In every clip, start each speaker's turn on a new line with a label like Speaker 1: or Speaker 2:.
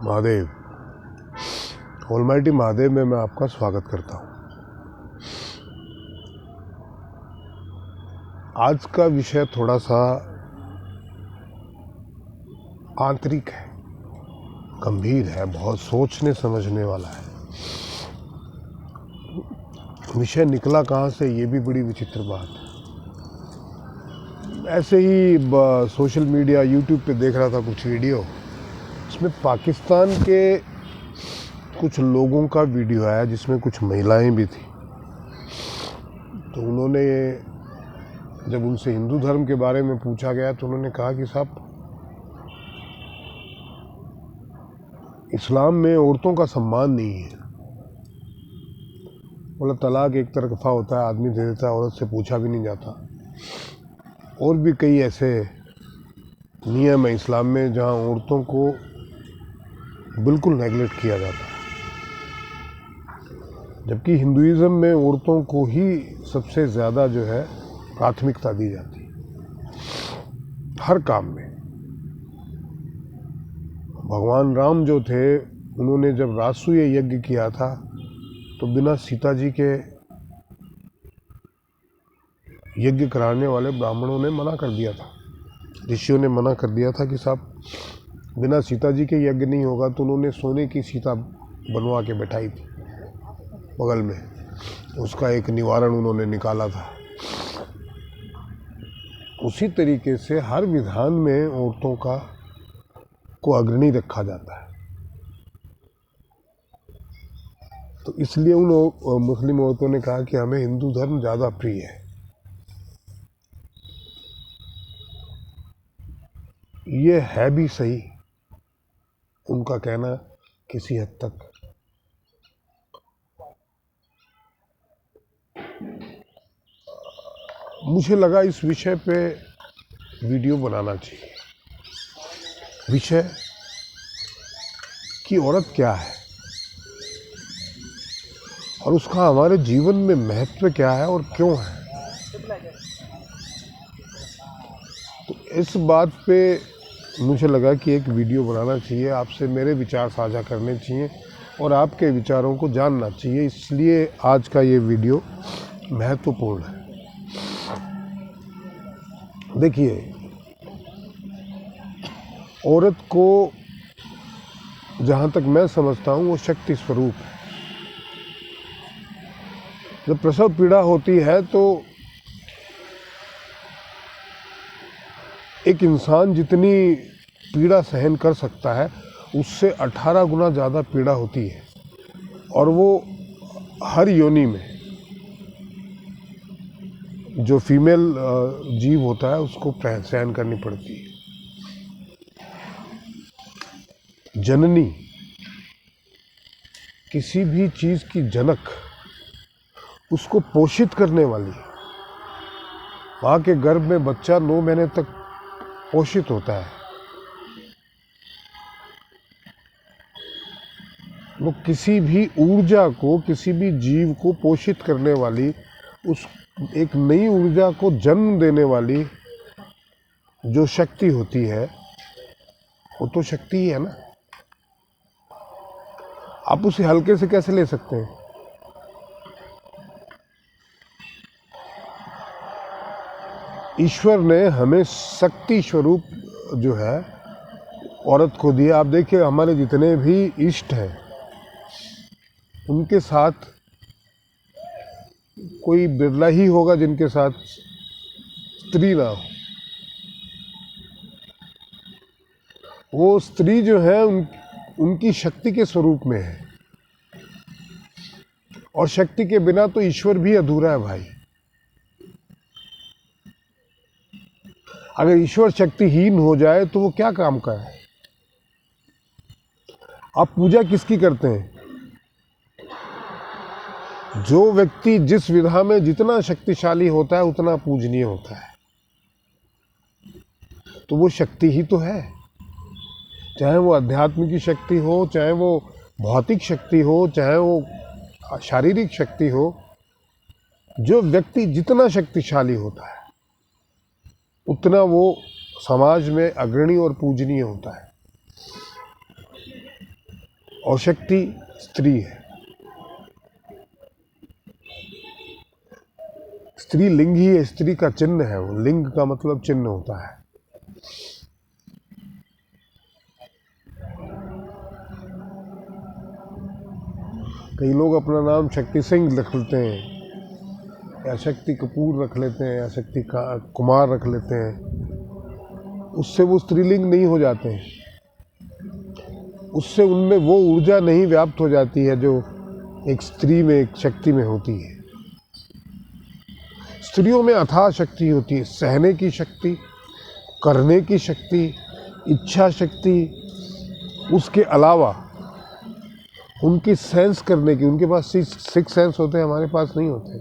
Speaker 1: Mahadev, almighty Mahadev में मैं आपका स्वागत करता हूँ। आज का विषय थोड़ा सा आंतरिक है, गंभीर है, बहुत सोचने समझने वाला है। विषय निकला कहाँ से, ये भी बड़ी विचित्र बात है। ऐसे ही सोशल मीडिया यूट्यूब पे देख रहा था कुछ वीडियो, इसमें पाकिस्तान के कुछ लोगों का वीडियो आया जिसमें कुछ महिलाएं भी थी। तो उन्होंने, जब उनसे हिंदू धर्म के बारे में पूछा गया तो उन्होंने कहा कि साहब, इस्लाम में औरतों का सम्मान नहीं है। बोला तलाक एक तरफा होता है, आदमी दे देता है, औरत से पूछा भी नहीं जाता। और भी कई ऐसे नियम है इस्लाम में जहाँ औरतों को बिल्कुल नेगलेक्ट किया जाता है, जबकि हिंदुइज्म में औरतों को ही सबसे ज़्यादा जो है प्राथमिकता दी जाती है हर काम में। भगवान राम जो थे, उन्होंने जब राजसूय यज्ञ किया था तो बिना सीता जी के यज्ञ कराने वाले ब्राह्मणों ने मना कर दिया था, ऋषियों ने मना कर दिया था कि साहब बिना सीता जी के यज्ञ नहीं होगा। तो उन्होंने सोने की सीता बनवा के बैठाई थी बगल में, उसका एक निवारण उन्होंने निकाला था। उसी तरीके से हर विधान में औरतों को अग्रणी रखा जाता है। तो इसलिए उन मुस्लिम औरतों ने कहा कि हमें हिंदू धर्म ज़्यादा प्रिय है। ये है भी सही, उनका कहना किसी हद तक। मुझे लगा इस विषय पे वीडियो बनाना चाहिए। विषय कि औरत क्या है और उसका हमारे जीवन में महत्व क्या है और क्यों है। तो इस बात पे मुझे लगा कि एक वीडियो बनाना चाहिए, आपसे मेरे विचार साझा करने चाहिए और आपके विचारों को जानना चाहिए। इसलिए आज का ये वीडियो महत्वपूर्ण है। देखिए, औरत को जहाँ तक मैं समझता हूँ वो शक्ति स्वरूप है। जब प्रसव पीड़ा होती है तो एक इंसान जितनी पीड़ा सहन कर सकता है उससे 18 गुना ज़्यादा पीड़ा होती है, और वो हर योनि में जो फीमेल जीव होता है उसको सहन करनी पड़ती है। जननी किसी भी चीज़ की जनक, उसको पोषित करने वाली। माँ के गर्भ में बच्चा 9 महीने तक पोषित होता है। वो किसी भी ऊर्जा को, किसी भी जीव को पोषित करने वाली, उस एक नई ऊर्जा को जन्म देने वाली जो शक्ति होती है, वो तो शक्ति ही है ना। आप उसे हल्के से कैसे ले सकते हैं? ईश्वर ने हमें शक्ति स्वरूप जो है औरत को दिया। आप देखिए, हमारे जितने भी इष्ट हैं उनके साथ कोई बिरला ही होगा जिनके साथ स्त्री ना हो। वो स्त्री जो है उनकी शक्ति के स्वरूप में है, और शक्ति के बिना तो ईश्वर भी अधूरा है भाई। अगर ईश्वर शक्तिहीन हो जाए तो वो क्या काम का है? आप पूजा किसकी करते हैं? जो व्यक्ति जिस विधा में जितना शक्तिशाली होता है उतना पूजनीय होता है, तो वो शक्ति ही तो है। चाहे वो अध्यात्म की शक्ति हो, चाहे वो भौतिक शक्ति हो, चाहे वो शारीरिक शक्ति हो। जो व्यक्ति जितना शक्तिशाली होता है उतना वो समाज में अग्रणी और पूजनीय होता है। और शक्ति स्त्री है। स्त्री लिंग ही है, स्त्री का चिन्ह है वो, लिंग का मतलब चिन्ह होता है। कई लोग अपना नाम शक्ति सिंह रख लेते हैं, या शक्ति कपूर रख लेते हैं, या शक्ति कुमार रख लेते हैं। उससे वो स्त्रीलिंग नहीं हो जाते हैं, उससे उनमें वो ऊर्जा नहीं व्याप्त हो जाती है जो एक स्त्री में, एक शक्ति में होती है। स्त्रियों में अथाह शक्ति होती है, सहने की शक्ति, करने की शक्ति, इच्छा शक्ति। उसके अलावा उनकी सेंस करने की, उनके पास सिक्स सेंस होते हैं, हमारे पास नहीं होते।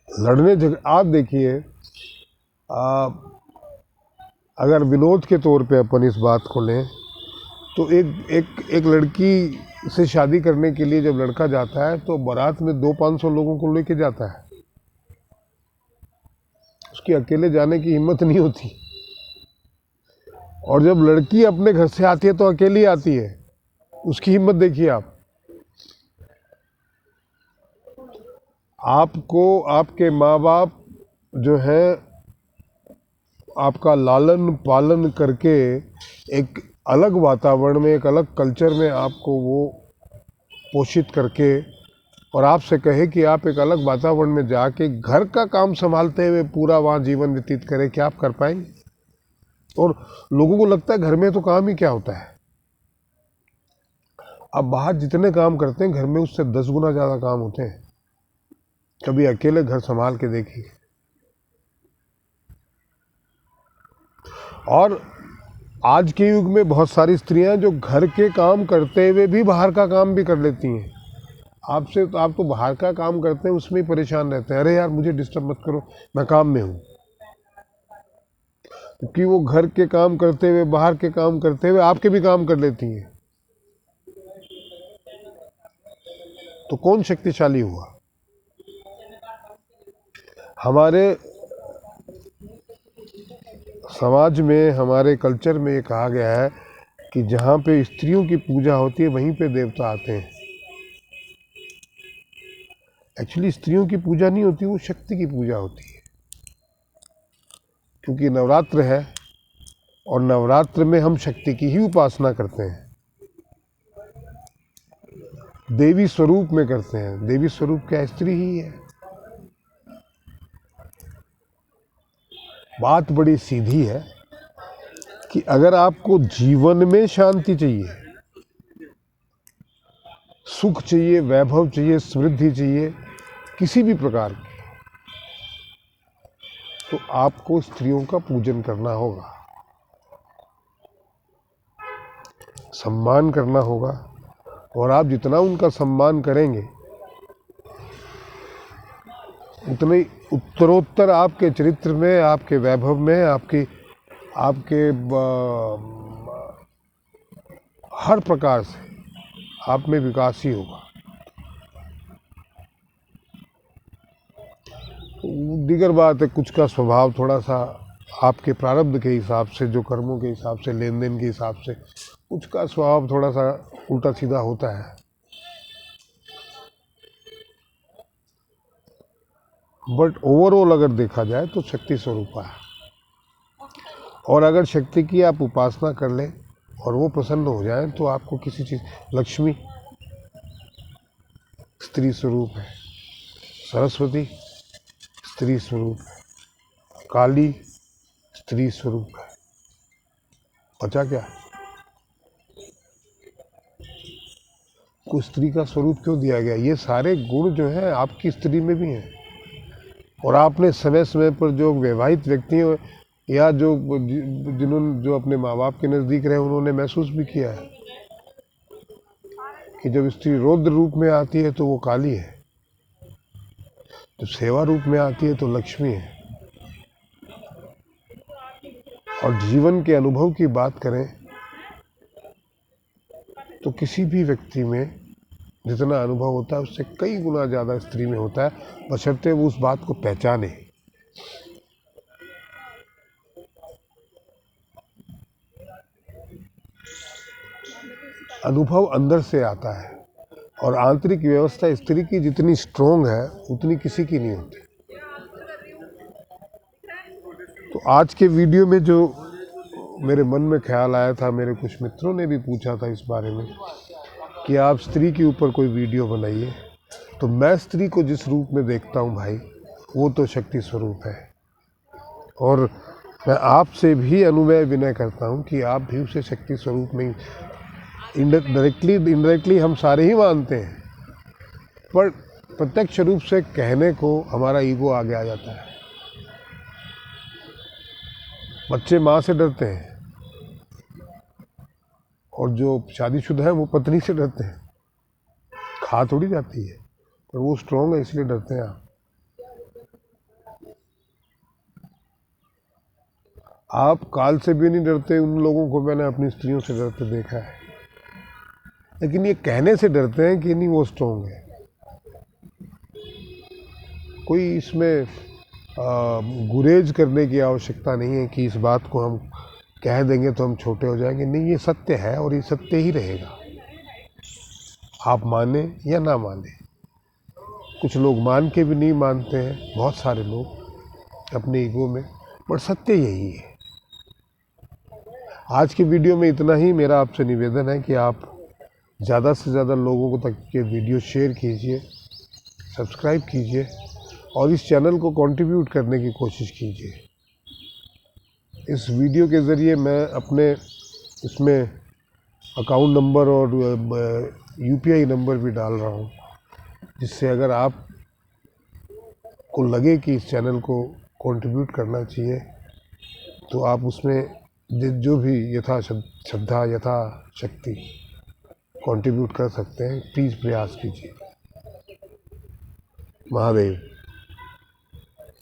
Speaker 1: लड़ने झगड़े, आप देखिए, अगर विनोद के तौर पे अपन इस बात को लें तो एक लड़की से शादी करने के लिए जब लड़का जाता है तो बारात में 200-500 लोगों को लेके जाता है। उसकी अकेले जाने की हिम्मत नहीं होती। और जब लड़की अपने घर से आती है तो अकेली आती है, उसकी हिम्मत देखिए आप। आपको आपके माँ बाप जो है आपका लालन पालन करके एक अलग वातावरण में, एक अलग कल्चर में आपको वो पोषित करके, और आपसे कहे कि आप एक अलग वातावरण में जाके घर का काम संभालते हुए पूरा वहाँ जीवन व्यतीत करें, क्या आप कर पाएंगे? और लोगों को लगता है घर में तो काम ही क्या होता है। अब बाहर जितने काम करते हैं घर में उससे 10 गुना ज़्यादा काम होते हैं। कभी अकेले घर संभाल के देखिए। और आज के युग में बहुत सारी स्त्रियां जो घर के काम करते हुए भी बाहर का काम भी कर लेती हैं। आप तो बाहर का काम करते हैं उसमें ही परेशान रहते हैं, अरे यार मुझे डिस्टर्ब मत करो, मैं काम में हूँ। क्योंकि वो घर के काम करते हुए, बाहर के काम करते हुए आपके भी काम कर लेती हैं। तो कौन शक्तिशाली हुआ? हमारे समाज में, हमारे कल्चर में ये कहा गया है कि जहाँ पे स्त्रियों की पूजा होती है वहीं पे देवता आते हैं। एक्चुअली स्त्रियों की पूजा नहीं होती, वो शक्ति की पूजा होती है। क्योंकि नवरात्र है और नवरात्र में हम शक्ति की ही उपासना करते हैं, देवी स्वरूप में करते हैं। देवी स्वरूप क्या? स्त्री ही है। बात बड़ी सीधी है कि अगर आपको जीवन में शांति चाहिए, सुख चाहिए, वैभव चाहिए, समृद्धि चाहिए, किसी भी प्रकार की, तो आपको स्त्रियों का पूजन करना होगा, सम्मान करना होगा। और आप जितना उनका सम्मान करेंगे उतने उत्तरोत्तर आपके चरित्र में, आपके वैभव में, आपके हर प्रकार से आप में विकास ही होगा। दीगर बात है, कुछ का स्वभाव थोड़ा सा आपके प्रारब्ध के हिसाब से, जो कर्मों के हिसाब से, लेन देन के हिसाब से, कुछ का स्वभाव थोड़ा सा उल्टा सीधा होता है। बट ओवरऑल अगर देखा जाए तो शक्ति स्वरूपा है। और अगर शक्ति की आप उपासना कर लें और वो प्रसन्न हो जाए तो आपको किसी चीज़, लक्ष्मी स्त्री स्वरूप है, सरस्वती स्त्री स्वरूप है, काली स्त्री स्वरूप है। बचा क्या? को स्त्री का स्वरूप क्यों दिया गया? ये सारे गुण जो हैं आपकी स्त्री में भी हैं। और आपने समय समय पर जो विवाहित व्यक्ति हैं या जो अपने माँ बाप के नज़दीक रहे, उन्होंने महसूस भी किया है कि जब स्त्री रौद्र रूप में आती है तो वो काली है, जब सेवा रूप में आती है तो लक्ष्मी है। और जीवन के अनुभव की बात करें तो किसी भी व्यक्ति में जितना अनुभव होता है उससे कई गुना ज़्यादा स्त्री में होता है, बशर्ते वो उस बात को पहचाने। अनुभव अंदर से आता है, और आंतरिक व्यवस्था स्त्री की जितनी स्ट्रोंग है उतनी किसी की नहीं होती। तो आज के वीडियो में जो मेरे मन में ख्याल आया था, मेरे कुछ मित्रों ने भी पूछा था इस बारे में कि आप स्त्री के ऊपर कोई वीडियो बनाइए, तो मैं स्त्री को जिस रूप में देखता हूँ भाई, वो तो शक्ति स्वरूप है। और मैं आपसे भी अनुनय विनय करता हूँ कि आप भी उसे शक्ति स्वरूप में डायरेक्टली इनडायरेक्टली हम सारे ही मानते हैं, पर प्रत्यक्ष रूप से कहने को हमारा ईगो आगे आ जाता है। बच्चे माँ से डरते हैं, और जो शादीशुदा है वो पत्नी से डरते हैं। खा थोड़ी जाती है, पर वो स्ट्रॉन्ग है इसलिए डरते हैं। आप काल से भी नहीं डरते, उन लोगों को मैंने अपनी स्त्रियों से डरते देखा है, लेकिन ये कहने से डरते हैं कि नहीं वो स्ट्रॉन्ग है। कोई इसमें गुरेज करने की आवश्यकता नहीं है कि इस बात को हम कह देंगे तो हम छोटे हो जाएंगे। नहीं, ये सत्य है और ये सत्य ही रहेगा, आप माने या ना माने। कुछ लोग मान के भी नहीं मानते हैं, बहुत सारे लोग अपने ईगो में, पर सत्य यही है। आज की वीडियो में इतना ही। मेरा आपसे निवेदन है कि आप ज़्यादा से ज़्यादा लोगों को तक ये वीडियो शेयर कीजिए, सब्सक्राइब कीजिए, और इस चैनल को कंट्रीब्यूट करने की कोशिश कीजिए। इस वीडियो के ज़रिए मैं अपने इसमें अकाउंट नंबर और यूपीआई नंबर भी डाल रहा हूँ, जिससे अगर आप को लगे कि इस चैनल को कंट्रीब्यूट करना चाहिए, तो आप उसमें जो भी यथा श्रद्धा यथा शक्ति कंट्रीब्यूट कर सकते हैं। प्लीज़ प्रयास कीजिए। महादेव।